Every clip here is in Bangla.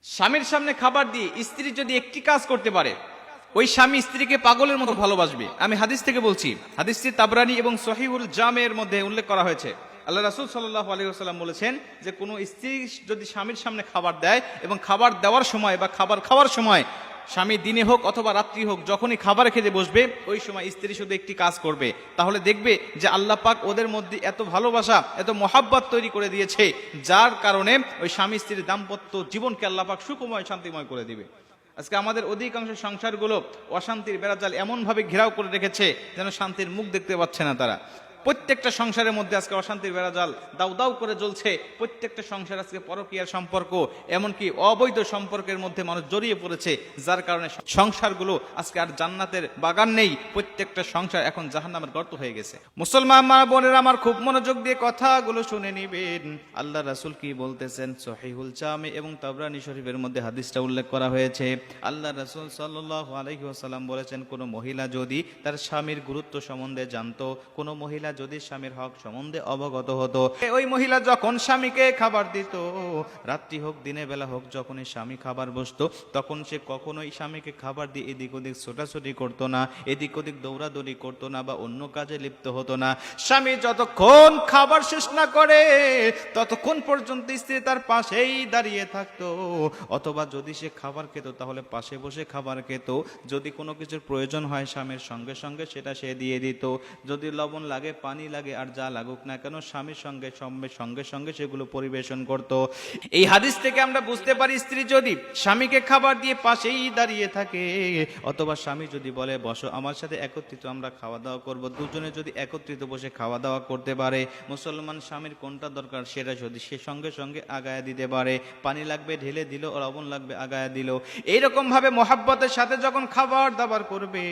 স্বামীর সামনে খাবার দিয়ে স্ত্রী যদি একটি কাজ করতে পারে, ওই স্বামী স্ত্রীকে পাগলের মতো ভালোবাসবে। আমি হাদিস থেকে বলছি, হাদিসটি তাবরানী এবং সহিহুল জামের মধ্যে উল্লেখ করা হয়েছে। আল্লাহ রাসূল সাল্লাল্লাহু আলাইহি ওয়াসাল্লাম বলেছেন যে কোনো স্ত্রী যদি স্বামীর সামনে খাবার দেয় এবং খাবার দেওয়ার সময় বা খাবার খাওয়ার সময়, স্বামী দিনে হোক অথবা রাত্রি হোক, যখনই খাবার খেতে বসবে ওই সময় স্ত্রী শুধু একটি কাজ করবে, তাহলে দেখবে যে আল্লাহ পাক ওদের মধ্যে এত ভালোবাসা, এত মহাব্বত তৈরি করে দিয়েছে, যার কারণে ওই স্বামী স্ত্রীর দাম্পত্য জীবনকে আল্লাহ পাক সুখময় শান্তিময় করে দিবে। আজকে আমাদের অধিকাংশ সংসারগুলো অশান্তির বেড়াজাল এমনভাবে ঘেরাও করে রেখেছে যেন শান্তির মুখ দেখতে পাচ্ছে না তারা। প্রত্যেকটা সংসারের মধ্যে আজকে অশান্তির বেড়াজাল দাউ দাউ করে জ্বলছে। প্রত্যেকটা সংসার আজকে পরকীয়ার সম্পর্ক, এমনকি অবৈধ সম্পর্কের মধ্যে মানুষ জড়িয়ে পড়েছে, যার কারণে সংসারগুলো আজকে আর জান্নাতের বাগান নেই। প্রত্যেকটা সংসার এখন জাহান্নামের গর্ত হয়ে গেছে। মুসলমান মা বোনেরা আমার, খুব মনোযোগ দিয়ে কথাগুলো শুনে নিবেন। আল্লাহ রাসূল কি বলতেছেন, সহিহুল জামি এবং তাবরানী শরীফের মধ্যে হাদিসটা উল্লেখ করা হয়েছে। আল্লাহ রাসূল সাল্লাল্লাহু আলাইহি ওয়াসাল্লাম বলেছেন, কোন মহিলা যদি তার স্বামীর গুরুত্ব সম্বন্ধে জানতো, কোন মহিলা যদি স্বামীর হক সম্বন্ধে অবগত হতো, ওই মহিলা যখন স্বামীকে খাবার দিত, রাত্রি হোক দিনের বেলা হোক, যখনই স্বামী খাবার বসতো, তখন সে কখনোই স্বামীকে খাবার দিয়ে এদিক ওদিক ছোটাছুটি করতো না, এদিক ওদিক দৌড়াদৌড়ি করতো না, বা অন্য কাজে লিপ্ত হতো না। স্বামী যতক্ষণ খাবার শেষ না করে ততক্ষণ পর্যন্ত স্ত্রী তার পাশেই দাঁড়িয়ে থাকতো, অথবা যদি সে খাবার খেত তাহলে পাশে বসে খাবার খেত। যদি কোনো কিছুর প্রয়োজন হয় স্বামীর সঙ্গে সঙ্গে সেটা সে দিয়ে দিত। যদি লবণ লাগে, পানি লাগে, আর যা লাগুক না কেন, স্বামীর সঙ্গে সঙ্গে সঙ্গে সেগুলো পরিবেশন করত। এই হাদিস থেকে আমরা বুঝতে পারি, স্ত্রী যদি স্বামীকে খাবার দিয়ে পাশেই দাঁড়িয়ে থাকে, অথবা স্বামী যদি বলে বসো আমার সাথে একত্রিত আমরা খাওয়া দাওয়া করব, দুজনে যদি একত্রিত বসে খাওয়া দাওয়া করতে পারে, মুসলমান স্বামীর কোনটা দরকার সেটা যদি সে সঙ্গে সঙ্গে আগায়া দিতে পারে, পানি লাগবে ঢেলে দিল, লবণ লাগবে আগায়া দিল, এইরকম ভাবে মহাব্বতের সাথে যখন খাবার দাবার করবে,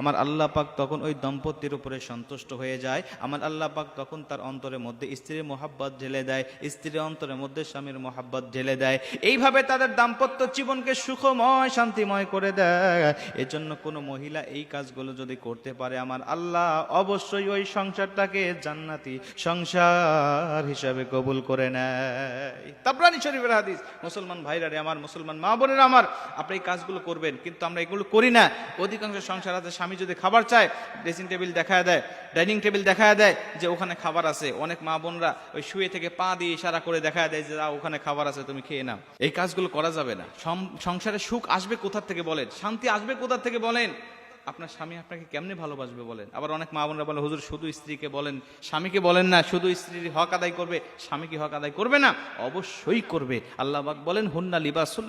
আমার আল্লাহ পাক তখন ওই দম্পতির উপরে সন্তুষ্ট হয়ে যায়। আমার আল্লাহ পাক তখন তার অন্তরের মধ্যে স্ত্রীর মহাব্বত ঢেলে দেয়, স্ত্রীর অন্তরের মধ্যে স্বামীর মহাব্বত ঢেলে দেয়। এইভাবে তাদের দাম্পত্য জীবনকে সুখময় শান্তিময় করে দেয়। এজন্য কোনো মহিলা এই কাজগুলো যদি করতে পারে, আমার আল্লাহ অবশ্যই ওই সংসারটাকে জান্নাতি সংসার হিসাবে কবুল করে নেয়। তাবরানী শরীফের হাদিস। মুসলমান ভাইরা রে আমার, মুসলমান মা বোনেরা আমার, আপনি এই কাজগুলো করবেন, কিন্তু আমরা এগুলো করি না। অধিকাংশ সংসার আছে, স্বামী যদি খাবার চায় ড্রেসিং টেবিল দেখায় দেয়, ডাইনিং টেবিল দেখায় দেয় যে ওখানে খাবার আছে। অনেক মা বোনরা ওই শুয়ে থেকে পা দিয়ে ইশারা করে দেখায় দেয় যে ওখানে খাবার আছে, তুমি খেয়ে নাও। এই কাজগুলো করা যাবে না। সংসারে সুখ আসবে কোথা থেকে বলেন, শান্তি আসবে কোথা থেকে বলেন? আপনার স্বামী আপনাকে কেমনে ভালোবাসবে বলেন? আবার অনেক মা বোনরা বলে, হুজুর শুধু স্ত্রীকে বলেন, স্বামীকে বলেন না, শুধু স্ত্রীর হক আদায় করবে, স্বামী কি হক আদায় করবে না? অবশ্যই করবে। আল্লাহ পাক বলেন, হুন্না লিবাসুল